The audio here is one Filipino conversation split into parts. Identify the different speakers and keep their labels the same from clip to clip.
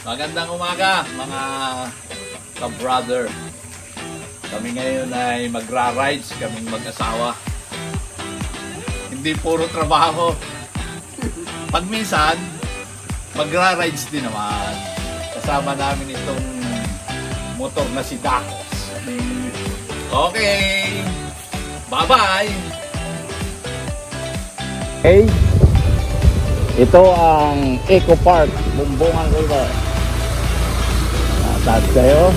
Speaker 1: Magandang umaga mga ka-brother. Kami ngayon ay magra-rides, kaming mag-asawa. Hindi puro trabaho. Pag minsan, magra-rides din naman. Kasama namin itong motor na si Dakos. Okay, bye-bye!
Speaker 2: Okay, ito ang Eco Park, Bumbungan River. Nasad kayo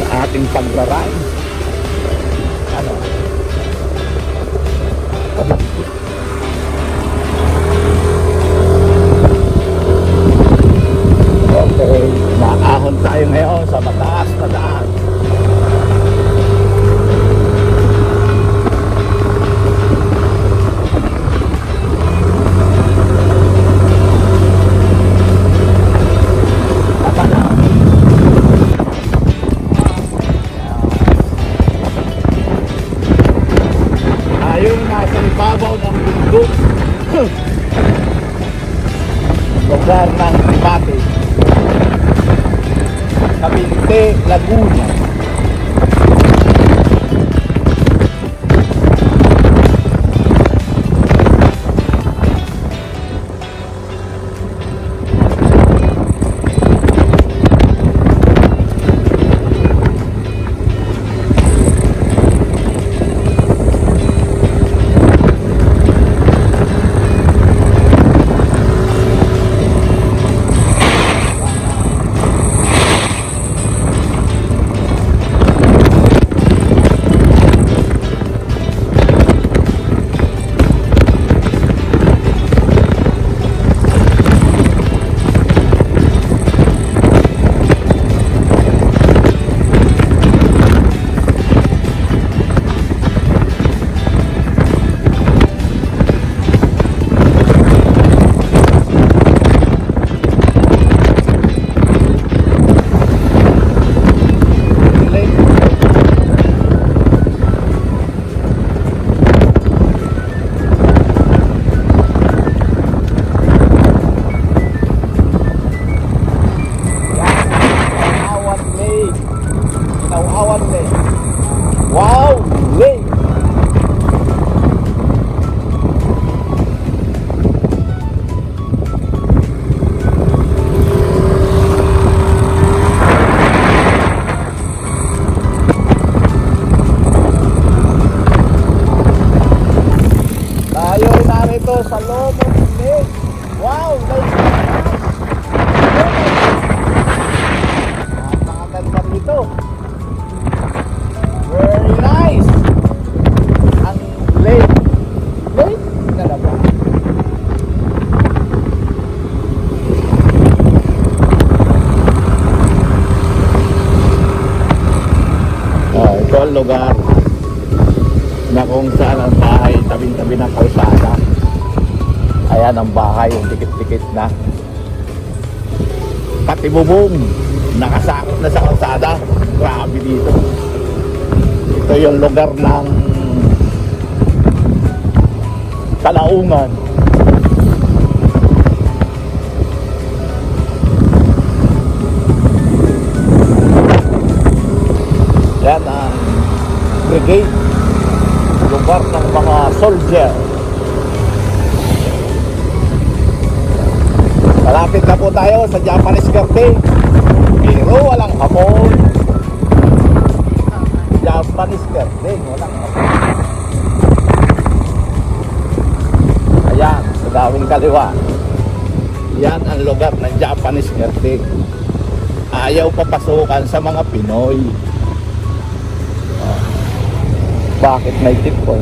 Speaker 2: sa ating pagra-ride. Ano? Okay, naahon tayo ngayon sa mataas na daan. Ibabaw ng bundok lugar ng Ribate, Cavite, Laguna. Wow, lake. Tayo narito sa loob ng lake. Wow, lake. Napakaganda rito. Very nice. Ang lake. Lake na naman. Ito ang lugar na kung saan ang bahay tabing-tabi ng kalsada. Ayan ang bahay, yung dikit-dikit na. Pati bubong nakasakot na sa kalsada. Grabe dito. Ito yung lugar ng Kalaungan. Yan ang brigade, lugar ng mga soldier. Malapit na po tayo sa Japanese Garden, pero walang hapon. Japanese Garden, walang hapon. Ayan, sa gawing kaliwa. Yan ang lugar ng Japanese Garden. Ayaw papasukan sa mga Pinoy. Bakit may tip ko?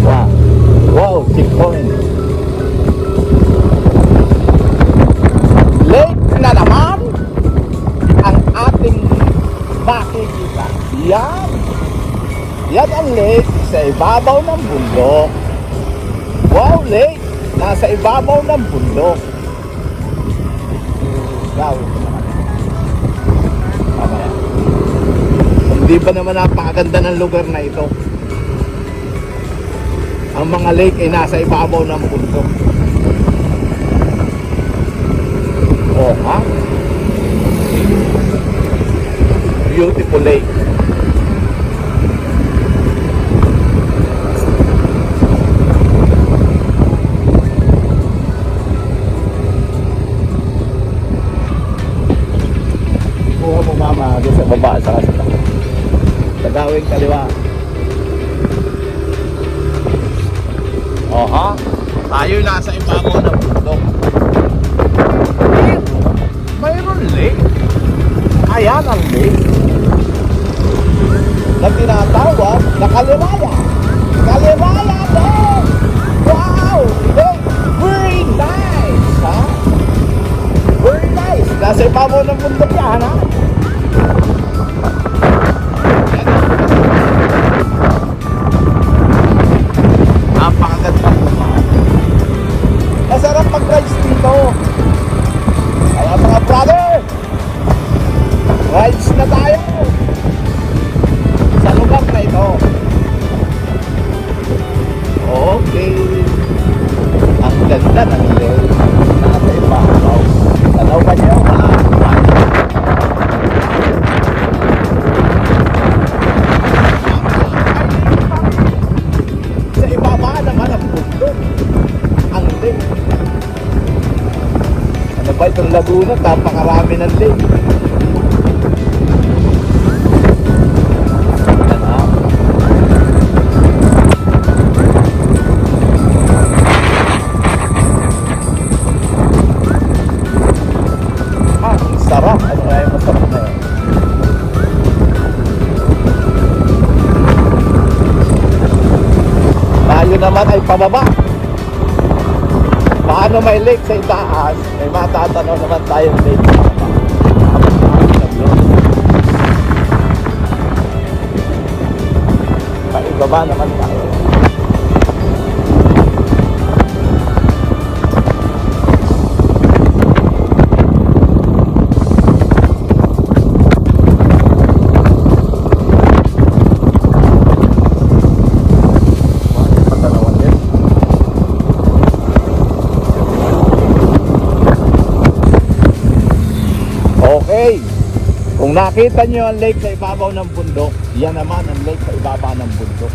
Speaker 2: Wow, wow, checkpoint. Lake na naman ang ating makikita. Yan. Yan ang lake sa ibabaw ng bundok. Wow, lake. Nasa ibabaw ng bundok. Wow. Hindi ba naman napakaganda ng lugar na ito? Ang mga lake ay nasa ibabaw ng bundok. Oh, ha? Beautiful lake. Kuha mo mama doon sa baba sa gawing kaliwa. Oha, tayo nasa ibabaw ng bundok. Mayroon lake. Ayan ang lake na tinatawag na Kaliraya. Kaliraya lake. Wow, lake. Very nice, ha? Very nice. Nasa ibabaw ng bundok yan, ha? Napakaganda po ba? Masarap mag-rides dito. Kaya mga brother, rides na tayo sa lugar na ito. Okay. Ang ganda ng lake. Nasa ibabaw. Tanaw ba niyo? Sa ibaba naman ang bundok. Ang lake. Ano ba itong Laguna? Napakarami ng lake. Sarap. Ano nga yung masarap na yun? Tayo naman ay pababa. Paano may lake sa itaas? May matatanaw naman tayong lake sa baba. Paibaba naman tayo. Okay, kung nakita nyo ang lake sa ibabaw ng bundok, yan naman ang lake sa ibaba ng bundok.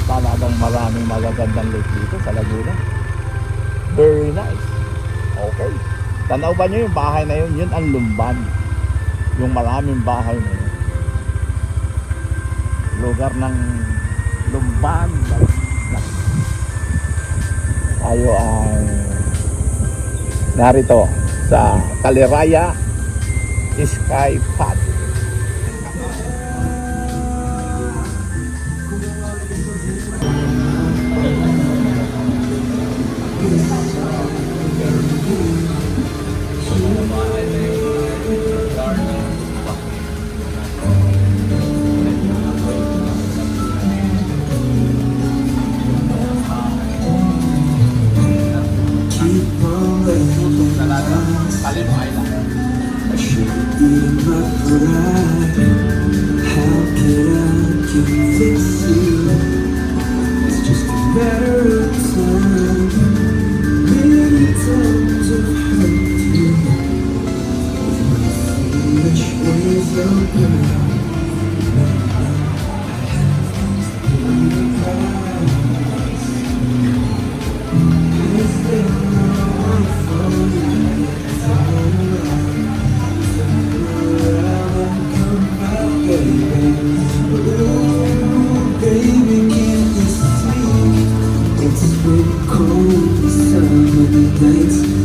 Speaker 2: Talagang maraming magagandang lake dito sa Laguna. Very nice. Okay, tanaw ba nyo yung bahay na yun? Yun ang Lumban. Yung maraming bahay na yun. Lugar ng Lumban. Tayo ay narito sa Kaliraya Sky Path.
Speaker 3: It's been cold summer nights.